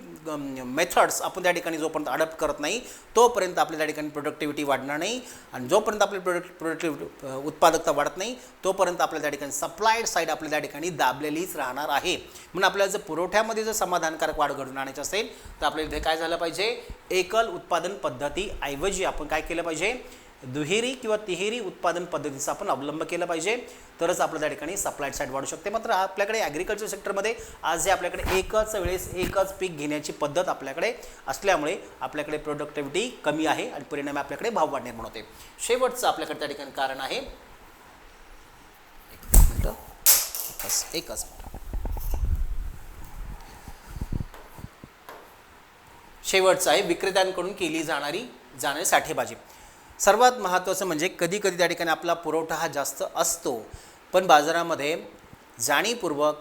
मेथड्स आपण त्या ठिकाणी जोपर्यंत अडॉप्ट करत नाही तोपर्यंत आपल्या त्या ठिकाणी प्रोडक्टिव्हिटी वाढणार नाही, आणि जोपर्यंत आपली प्रोडक्टिव्हिटी उत्पादकता वाढत नाही तोपर्यंत आपल्या त्या ठिकाणी सप्लाईड साईड आपल्या त्या ठिकाणी दाबलेलीच राहणार आहे. म्हणून आपल्याला जर पुरवठ्यामध्ये जर समाधानकारक वाढ घडवून आणायची असेल तर आपल्याला इथे काय झालं पाहिजे, एकल उत्पादन पद्धतीऐवजी आपण काय केलं पाहिजे, दुहेरी किंवा तिहेरी उत्पादन पद्धतीचा आपण अवलंब केला पाहिजे, तरच आपल्या त्या ठिकाणी सप्लाईड साईड वाढू शकते. मात्र आपल्याकडे ॲग्रिकल्चर सेक्टरमध्ये आज जे आपल्याकडे एकच वेळेस एकच पीक घेण्याची पद्धत आपल्याकडे असल्यामुळे आपल्याकडे प्रोडक्टिव्हिटी कमी आहे, आणि परिणामी आपल्याकडे भाववाढ निर्माण होते. शेवटचं आपल्याकडे त्या ठिकाणी कारण आहे, एकच शेवटचं आहे विक्रेत्यांकडून केली जाणारी साठेबाजी. सर्वात महत्त्वाचं म्हणजे कधी कधी त्या ठिकाणी आपला पुरवठा हा जास्त असतो, पण बाजारामध्ये जाणीवपूर्वक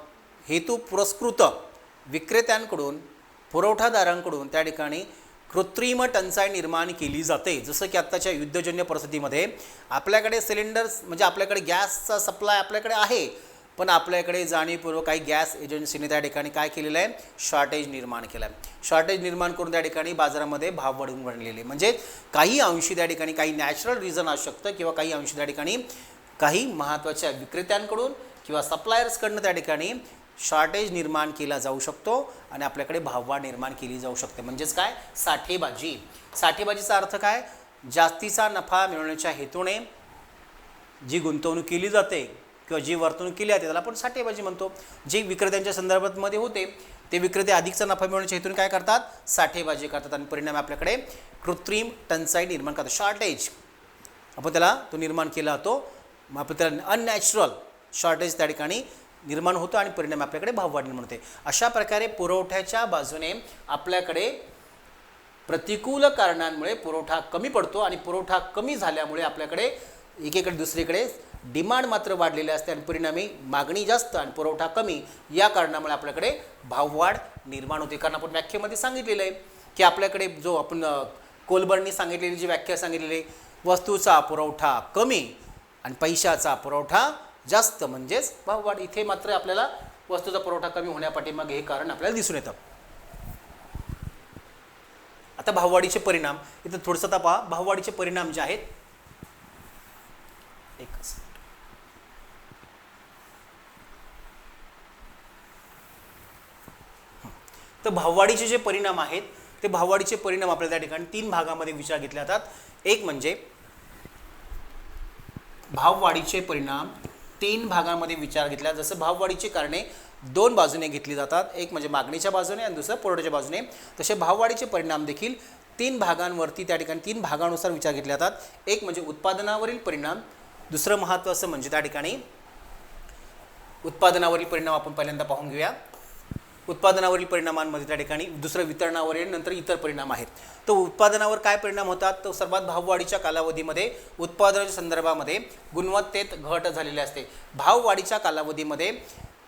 हेतू पुरस्कृत विक्रेत्यांकडून पुरवठादारांकडून त्या ठिकाणी कृत्रिम टंचाई निर्माण केली जाते. जसं की आत्ताच्या युद्धजन्य परिस्थितीमध्ये आपल्याकडे सिलेंडर्स म्हणजे आपल्याकडे गॅसचा सप्लाय आपल्याकडे आहे, पण आपल्याकडे जाणीवपूर्वक काही गॅस एजन्सीने त्या ठिकाणी काय केलेलं आहे, शॉर्टेज निर्माण केलं आहे. शॉर्टेज निर्माण करून त्या ठिकाणी बाजारामध्ये भाव वाढून वाढलेले, म्हणजे काही अंशी त्या ठिकाणी काही नॅचरल रिझन असू शकतं, किंवा काही अंशी त्या ठिकाणी काही महत्त्वाच्या विक्रेत्यांकडून किंवा सप्लायर्सकडनं त्या ठिकाणी शॉर्टेज निर्माण केला जाऊ शकतो, आणि आपल्याकडे भाववाढ निर्माण केली जाऊ शकते. म्हणजेच काय, साठेबाजी. साठेबाजीचा अर्थ काय, जास्तीचा नफा मिळवण्याच्या हेतूने जी गुंतवणूक केली जाते किंवा जी वर्तणूक केली जाते त्याला आपण साठेबाजी म्हणतो. जे विक्रेत्यांच्या संदर्भामध्ये होते ते विक्रेते अधिकचा नफा मिळवण्याच्या हेतून काय करतात, साठेबाजी करतात, आणि परिणामी आपल्याकडे कृत्रिम टंचाई निर्माण करतात. शॉर्टेज आपण त्याला तो निर्माण केला जातो, मग आपण त्याला अननॅचरल शॉर्टेज त्या ठिकाणी निर्माण होतं, आणि परिणामी आपल्याकडे भाववाढ निर्माण होते. अशा प्रकारे पुरवठ्याच्या बाजूने आपल्याकडे प्रतिकूल कारणांमुळे पुरवठा कमी पडतो, आणि पुरवठा कमी झाल्यामुळे आपल्याकडे एकीकडे दुसरीकडे डिमांड मात्र वाढलेली असते, आणि परिणामी मागणी जास्त आणि पुरवठा कमी, या कारणामुळे आपल्याकडे भाववाढ निर्माण होते. कारण आपण व्याख्येमध्ये सांगितलेलं आहे की आपल्याकडे जो आपण कोलबर्ननी सांगितलेली जी व्याख्या सांगितलेली, वस्तूचा पुरवठा कमी आणि पैशाचा पुरवठा जास्त म्हणजेच भाववाढ. इथे मात्र आपल्याला वस्तूचा पुरवठा कमी होण्यापाठीमागे हे कारण आपल्याला दिसून येतं. आता भाववाढीचे परिणाम इथं थोडंसं आता पहा. भाववाढीचे परिणाम जे आहेत, एकच तर भाववाढीचे जे परिणाम आहेत ते भाववाढीचे परिणाम आपल्याला त्या ठिकाणी 3 भागामध्ये विचार घेतले जातात. एक म्हणजे भाववाढीचे परिणाम 3 भागांमध्ये विचार घेतला. जसं भाववाढीची कारणे दोन बाजूने घेतली जातात, एक म्हणजे मागणीच्या बाजूने आणि दुसरं पुरवठ्याच्या बाजूने. तसे भाववाढीचे परिणाम देखील तीन भागांवरती त्या ठिकाणी तीन भागानुसार विचार घेतले जातात. एक म्हणजे उत्पादनावरील परिणाम, दुसरं महत्त्वाचं म्हणजे त्या ठिकाणी उत्पादनावरील परिणाम आपण पहिल्यांदा पाहून घेऊया. उत्पादनावरील परिणामांमध्ये त्या ठिकाणी दुसरं वितरणावरील, नंतर इतर परिणाम आहेत. तर उत्पादनावर काय परिणाम होतात, तर सर्वात भाववाढीच्या कालावधीमध्ये उत्पादनाच्या संदर्भामध्ये गुणवत्तेत घट झालेली असते. भाववाढीच्या कालावधीमध्ये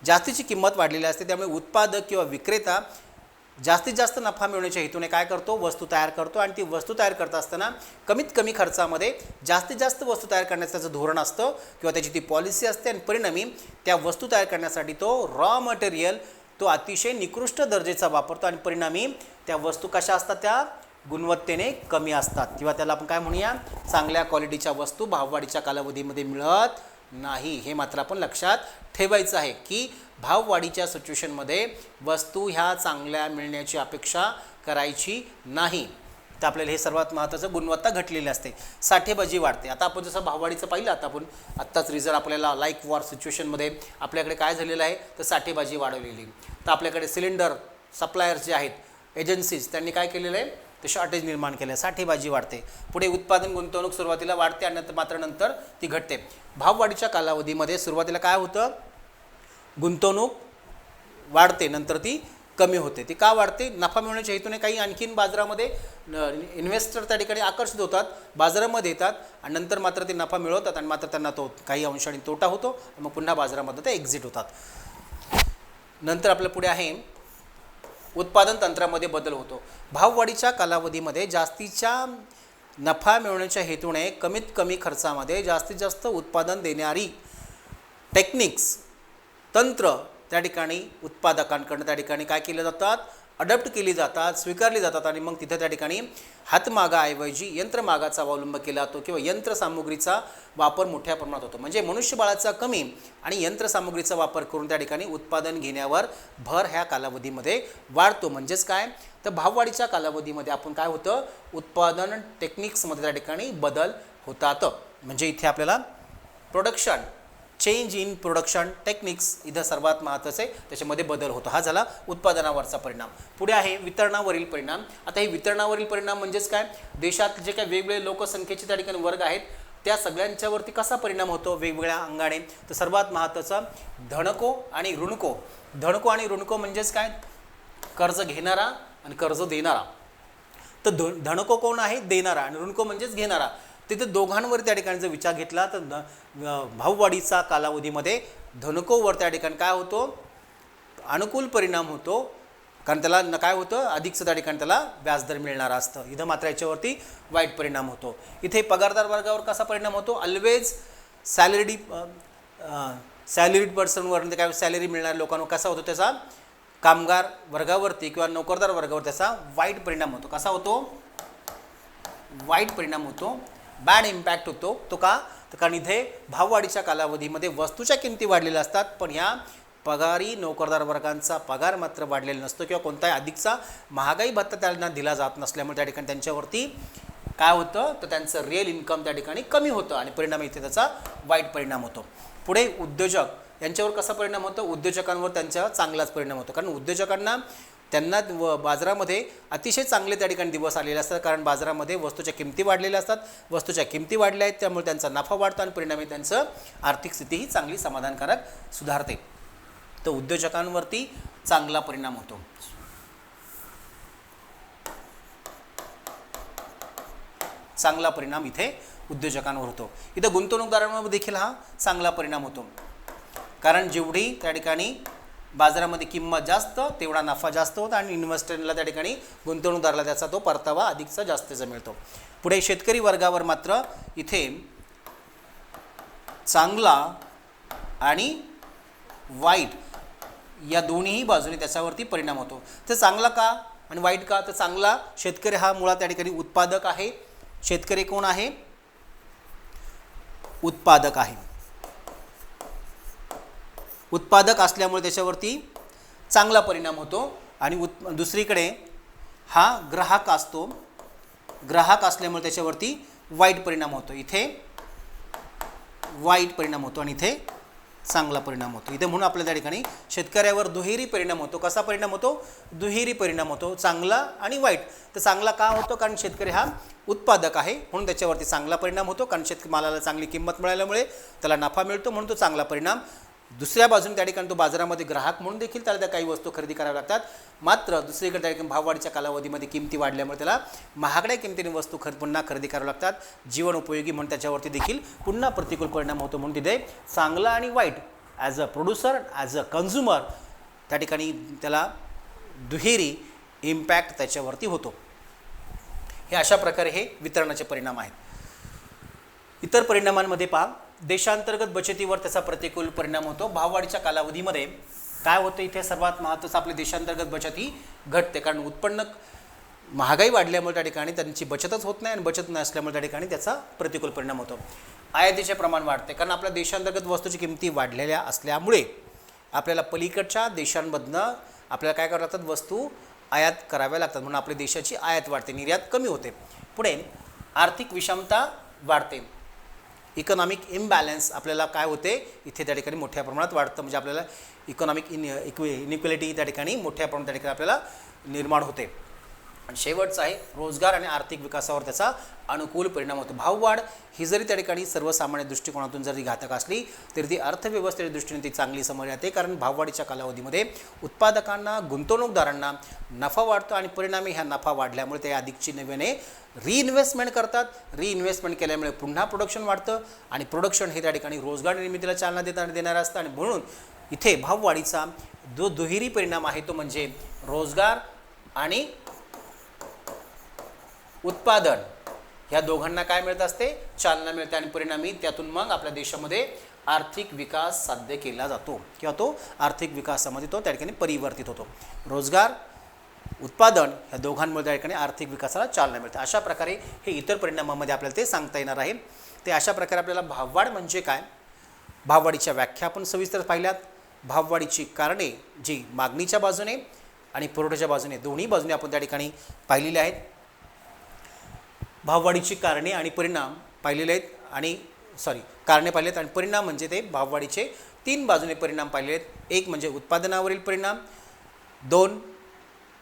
जास्तीची किंमत वाढलेली असते, त्यामुळे उत्पादक किंवा विक्रेता जास्तीत जास्त नफा मिळवण्याच्या हेतूने काय करतो, वस्तू तयार करतो. आणि ती वस्तू तयार करत असताना कमीत कमी खर्चामध्ये जास्तीत जास्त वस्तू तयार करण्याचं त्याचं धोरण असतं किंवा त्याची ती पॉलिसी असते. आणि परिणामी त्या वस्तू तयार करण्यासाठी तो रॉ मटेरियल तो अतिशय निकृष्ट दर्जाचा वापरतो आणि परिणामी त्या वस्तू कशा असतात, त्या गुणवत्तेने कमी असतात किंवा त्याला आपण काय म्हणूया, चांगल्या क्वालिटीच्या वस्तू भाववाढीच्या कालावधीमध्ये मिळत नाही. हे मात्र आपण लक्षात ठेवायचं आहे की भाववाढीच्या सिच्युएशनमध्ये वस्तू ह्या चांगल्या मिळण्याची अपेक्षा करायची नाही. तर आपल्याला हे सर्वात महत्त्वाचं, गुणवत्ता घटलेली असते, साठेबाजी वाढते. आता आपण जसं भाववाढीचं पाहिलं, आता आपण आत्ताच रिझल्ट आपल्याला लाईक वॉर सिच्युएशनमध्ये आपल्याकडे काय झालेलं आहे, तर साठेबाजी वाढवलेली. तर आपल्याकडे सिलेंडर सप्लायर्स जे आहेत, एजन्सीज, त्यांनी काय केलेलं आहे, ते शॉर्टेज निर्माण केलं, साठेबाजी वाढते. पुढे उत्पादन गुंतवणूक सुरुवातीला वाढते आणि मात्र नंतर ती घटते. भाववाढीच्या कालावधीमध्ये सुरुवातीला काय होतं, गुंतवणूक वाढते, नंतर ती कमी होते. ती का वाढते, नफा मिळवण्याच्या हेतूने काही आणखीन बाजारामध्ये इन्व्हेस्टर त्या ठिकाणी आकर्षित होतात, बाजारामध्ये येतात आणि नंतर मात्र ते नफा मिळवतात आणि मात्र त्यांना तो काही अंशाने तोटा होतो, मग पुन्हा बाजारामध्ये ते एक्झिट होतात. नंतर आपल्या पुढे आहे उत्पादन तंत्रामध्ये बदल होतो. भाववाढीच्या कालावधीमध्ये जास्तीच्या नफा मिळवण्याच्या हेतूने कमीत कमी खर्चामध्ये जास्तीत जास्त उत्पादन देणारी टेक्निक्स, तंत्र त्या ठिकाणी उत्पादकांकडून त्या ठिकाणी काय केले जातात, अडॉप्ट केली जातात, स्वीकारली जातात. आणि मग तिथं त्या ठिकाणी हातमागाऐवजी यंत्रमागाचा अवलंब केला जातो किंवा यंत्रसामुग्रीचा वापर मोठ्या प्रमाणात होतो. म्हणजे मनुष्यबळाचा कमी आणि यंत्रसामुग्रीचा वापर करून त्या ठिकाणी उत्पादन घेण्यावर भर ह्या कालावधीमध्ये वाढतो. म्हणजेच काय, तर भाववाढीच्या कालावधीमध्ये आपण काय होतं, उत्पादन टेक्निक्समध्ये त्या ठिकाणी बदल होतात. म्हणजे इथे आपल्याला production, change in production techniques इथं सर्वात महत्त्वाचं आहे, त्याच्यामध्ये बदल होतो. हा झाला उत्पादनावरचा परिणाम. पुढे आहे वितरणावरील परिणाम. आता हे वितरणावरील परिणाम म्हणजेच काय, देशात जे काही वेगवेगळे लोकसंख्येचे त्या ठिकाणी वर्ग आहेत, त्या सगळ्यांच्यावरती कसा परिणाम होतो वेगवेगळ्या अंगाने. तर सर्वात महत्त्वाचा धनको आणि ऋणको. धनको आणि ऋणको म्हणजेच काय, कर्ज घेणारा आणि कर्ज देणारा. तर धनको कोण आहे, देणारा, आणि ऋणको म्हणजेच घेणारा. तिथे दोघांवर त्या ठिकाणी जर विचार घेतला तर भाववाढीचा कालावधीमध्ये धनकोवर त्या ठिकाणी काय होतो, अनुकूल परिणाम होतो, कारण त्याला काय होतं, अधिकचं त्या ठिकाणी त्याला व्याजदर मिळणारा असतं. इथं मात्र याच्यावरती वाईट परिणाम होतो. इथे पगारदार वर्गावर कसा परिणाम होतो, ऑलवेज सॅलरीड पर्सनवर काय सॅलरी मिळणाऱ्या लोकांवर कसा होतो, त्याचा कामगार वर्गावरती किंवा नोकरदार वर्गावर त्याचा वाईट परिणाम होतो. कसा होतो, वाईट परिणाम होतो, बॅड इम्पॅक्ट होतो. तो का, तर कारण इथे भाववाढीच्या कालावधीमध्ये वस्तूच्या किमती वाढलेल्या असतात, पण ह्या पगारी नोकरदार वर्गांचा पगार मात्र वाढलेला नसतो किंवा कोणताही अधिकचा महागाई भत्ता त्यांना दिला जात नसल्यामुळे त्या ठिकाणी त्यांच्यावरती काय होतं, तर त्यांचं रिअल इन्कम त्या ठिकाणी कमी होतं आणि परिणाम इथे त्याचा वाईट परिणाम होतो. पुढे उद्योजक यांच्यावर कसा परिणाम होतो, उद्योजकांवर त्यांच्यावर चांगलाच परिणाम होतो. कारण उद्योजकांना त्यांना बाजारामध्ये अतिशय चांगले त्या ठिकाणी दिवस आलेले असतात, कारण बाजारामध्ये वस्तूच्या किमती वाढलेल्या असतात, वस्तूच्या किमती वाढल्या आहेत, त्यामुळे त्यांचा नफा वाढतो आणि परिणामी त्यांचं आर्थिक स्थितीही चांगली समाधानकारक सुधारते. तर उद्योजकांवरती चांगला परिणाम होतो. चांगला परिणाम इथे उद्योजकांवर होतो. इथं गुंतवणूकदारांवर देखील हा चांगला परिणाम होतो, कारण जेवढी त्या ठिकाणी बाजारामध्ये किंमत जास्त तेवढा नफा जास्त होता आणि इन्व्हेस्टरला त्या ठिकाणी गुंतवणूकदाराला त्याचा तो परतावा अधिकचा जास्तीचा मिळतो. पुढे शेतकरी वर्गावर मात्र इथे चांगला आणि वाईट या दोन्ही बाजूने त्याच्यावरती परिणाम होतो. तर चांगला का आणि वाईट का, तर चांगला, शेतकरी हा मुळात त्या ठिकाणी उत्पादक आहे. शेतकरी कोण आहे, उत्पादक आहे. उत्पादक असल्यामुळे त्याच्यावरती चांगला परिणाम होतो. आणि दुसरीकडे हा ग्राहक असतो, ग्राहक असल्यामुळे त्याच्यावरती वाईट परिणाम होतो. इथे वाईट परिणाम होतो आणि इथे चांगला परिणाम होतो. इथे म्हणून आपल्या त्या ठिकाणी शेतकऱ्यावर दुहेरी परिणाम होतो. कसा परिणाम होतो? दुहेरी परिणाम होतो, चांगला आणि वाईट. तर चांगला का होतो? कारण शेतकरी हा उत्पादक आहे म्हणून त्याच्यावरती चांगला परिणाम होतो, कारण मालाला चांगली किंमत मिळाल्यामुळे त्याला नफा मिळतो म्हणून तो चांगला परिणाम. दुसऱ्या बाजूने त्या ठिकाणी तो बाजारामध्ये ग्राहक म्हणून देखील त्याला त्या काही वस्तू खरेदी कराव्या लागतात. मात्र दुसरीकडे त्या ठिकाणी भाववाढीच्या कालावधीमध्ये किमती वाढल्यामुळे त्याला महागड्या किमतीने वस्तू पुन्हा खरेदी कराव्या लागतात, जीवन उपयोगी म्हणून त्याच्यावरती देखील पुन्हा प्रतिकूल परिणाम होतो. म्हणून तिथे चांगला आणि वाईट as a producer, as a consumer त्या ठिकाणी त्याला दुहेरी इम्पॅक्ट त्याच्यावरती होतो. हे अशा प्रकारे हे वितरणाचे परिणाम आहेत. इतर परिणामांमध्ये पहा, देशांतर्गत बचतीवर त्याचा प्रतिकूल परिणाम होतो. भाववाढीच्या कालावधीमध्ये काय होतं? इथे सर्वात महत्त्वाचं आपली देशांतर्गत बचत ही घटते, कारण उत्पन्न महागाई वाढल्यामुळे त्या ठिकाणी त्यांची बचतच होत नाही आणि बचत नसल्यामुळे त्या ठिकाणी त्याचा प्रतिकूल परिणाम होतो. आयातीचे प्रमाण वाढते, कारण आपल्या देशांतर्गत वस्तूची किमती वाढलेल्या असल्यामुळे आपल्याला पलीकडच्या देशांमधनं आपल्याला काय करावं लागतात? वस्तू आयात कराव्या लागतात, म्हणून आपल्या देशाची आयात वाढते, निर्यात कमी होते. पुढे आर्थिक विषमता वाढते. इकॉनॉमिक इम्बॅलन्स आपल्याला काय होते? इथे त्या ठिकाणी मोठ्या प्रमाणात वाढतं, म्हणजे आपल्याला इकॉनॉमिक इनइक्वॅलिटी त्या ठिकाणी मोठ्या प्रमाणात त्या ठिकाणी आपल्याला निर्माण होते. आणि शेवटचं आहे रोजगार आणि आर्थिक विकासावर त्याचा अनुकूल परिणाम होतो. भाववाढ ही जरी त्या ठिकाणी सर्वसामान्य दृष्टिकोनातून जरी घातक असली तरी ती अर्थव्यवस्थेच्या दृष्टीने ती चांगली समजली जाते, कारण भाववाढीच्या कालावधीमध्ये उत्पादकांना, गुंतवणूकदारांना नफा वाढतो आणि परिणामी ह्या नफा वाढल्यामुळे ते अधिकची नव्याने रिइन्व्हेस्टमेंट करतात. रिइन्व्हेस्टमेंट केल्यामुळे पुन्हा प्रोडक्शन वाढतं आणि प्रोडक्शन हे त्या ठिकाणी रोजगार निर्मितीला चालना देणारं असतं. आणि म्हणून इथे भाववाढीचा जो दुहेरी परिणाम आहे तो म्हणजे रोजगार आणि उत्पादन ह्या दोघांना काय मिळत असते? चालना मिळते आणि परिणामी त्यातून मग आपल्या देशामध्ये आर्थिक विकास साध्य केला जातो किंवा तो आर्थिक विकासामध्ये तो त्या ठिकाणी परिवर्तित होतो. रोजगार, उत्पादन ह्या दोघांमुळे त्या ठिकाणी आर्थिक विकासाला चालना मिळते. अशा प्रकारे हे इतर परिणामामध्ये आपल्याला ते सांगता येणार आहे. ते अशा प्रकारे आपल्याला भाववाढ म्हणजे काय, भाववाढीच्या व्याख्या आपण सविस्तर पाहिल्यात. भाववाढीची कारणे जी मागणीच्या बाजूने आणि पुरवठ्याच्या बाजूने दोन्ही बाजूने आपण त्या ठिकाणी पाहिलेली आहेत. भाववाढीची कारणे आणि परिणाम पाहिलेले आहेत आणि कारणे पाहिलेत आणि परिणाम म्हणजे ते भाववाढीचे 3 बाजूने परिणाम पाहिले आहेत. एक म्हणजे उत्पादनावरील परिणाम, 2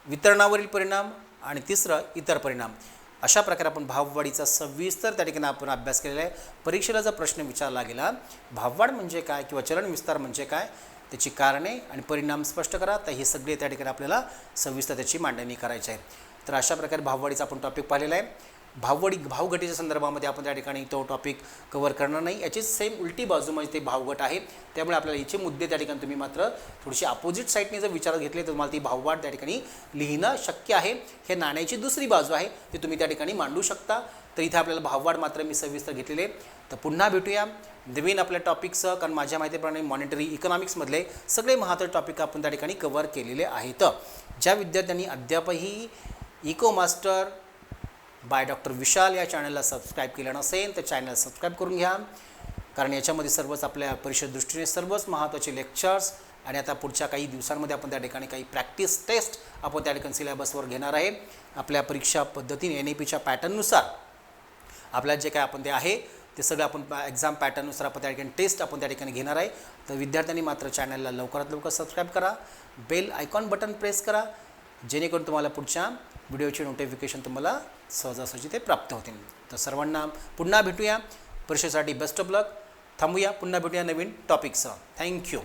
वितरणावरील परिणाम आणि 3 इतर परिणाम. अशा प्रकारे आपण भाववाढीचा सविस्तर त्या ठिकाणी आपण अभ्यास केलेला आहे. परीक्षेला जर प्रश्न विचारला गेला भाववाढ म्हणजे काय किंवा चलन विस्तार म्हणजे काय, त्याची कारणे आणि परिणाम स्पष्ट करा, तर हे सगळे त्या ठिकाणी आपल्याला सविस्तर त्याची मांडणी करायची आहे. तर अशा प्रकारे भाववाढीचा आपण टॉपिक पाहिलेला आहे. भावघटीच्या संदर्भामध्ये आपण त्या ठिकाणी तो टॉपिक कव्हर करणार नाही. याची सेम उलटी बाजू म्हणजे ते भावघट आहे, त्यामुळे आपल्याला याचे मुद्दे त्या ठिकाणी तुम्ही मात्र थोडीशी अपोजिट साईडने जर विचारात घेतले तर तुम्हाला ती भाववाढ त्या ठिकाणी लिहिणं शक्य आहे. हे नाण्याची दुसरी बाजू आहे, ती तुम्ही त्या ठिकाणी मांडू शकता. तर इथे आपल्याला भाववाढ मात्र मी सविस्तर घेतलेले. तर पुन्हा भेटूया नवीन आपल्या टॉपिकसह, कारण माझ्या माहितीप्रमाणे मॉनिटरी इकॉनॉमिक्समधले सगळे महत्त्वाचे टॉपिक आपण त्या ठिकाणी कव्हर केलेले आहेत. ज्या विद्यार्थ्यांनी अद्यापही इको मास्टर बाय डॉक्टर विशाल या चॅनलला सबस्क्राईब केलं नसेल तर चॅनल सबस्क्राईब करून घ्या, कारण याच्यामध्ये सर्वच आपल्या परीक्षे दृष्टीने सर्वच महत्त्वाचे लेक्चर्स आणि आता पुढच्या काही दिवसांमध्ये आपण त्या ठिकाणी काही प्रॅक्टिस टेस्ट आपण त्या ठिकाणी सिलेबसवर घेणार आहे. आपल्या परीक्षा पद्धतीने NEPच्या पॅटर्ननुसार आपल्याला जे काय आपण ते आहे ते सगळं आपण एक्झाम पॅटर्ननुसार आपण त्या ठिकाणी टेस्ट आपण त्या ठिकाणी घेणार आहे. तर विद्यार्थ्यांनी मात्र चॅनलला लवकरात लवकर सबस्क्राईब करा, बेल आयकॉन बटन प्रेस करा, जेणेकरून तुम्हाला पुढच्या व्हिडिओचे नोटिफिकेशन तुम्हाला सहजासहजी ते प्राप्त होतील. तर सर्वांना पुन्हा भेटूया. परीक्षेसाठी बेस्ट ऑफ लक. थांबूया, पुन्हा भेटूया नवीन टॉपिकसह. थँक्यू.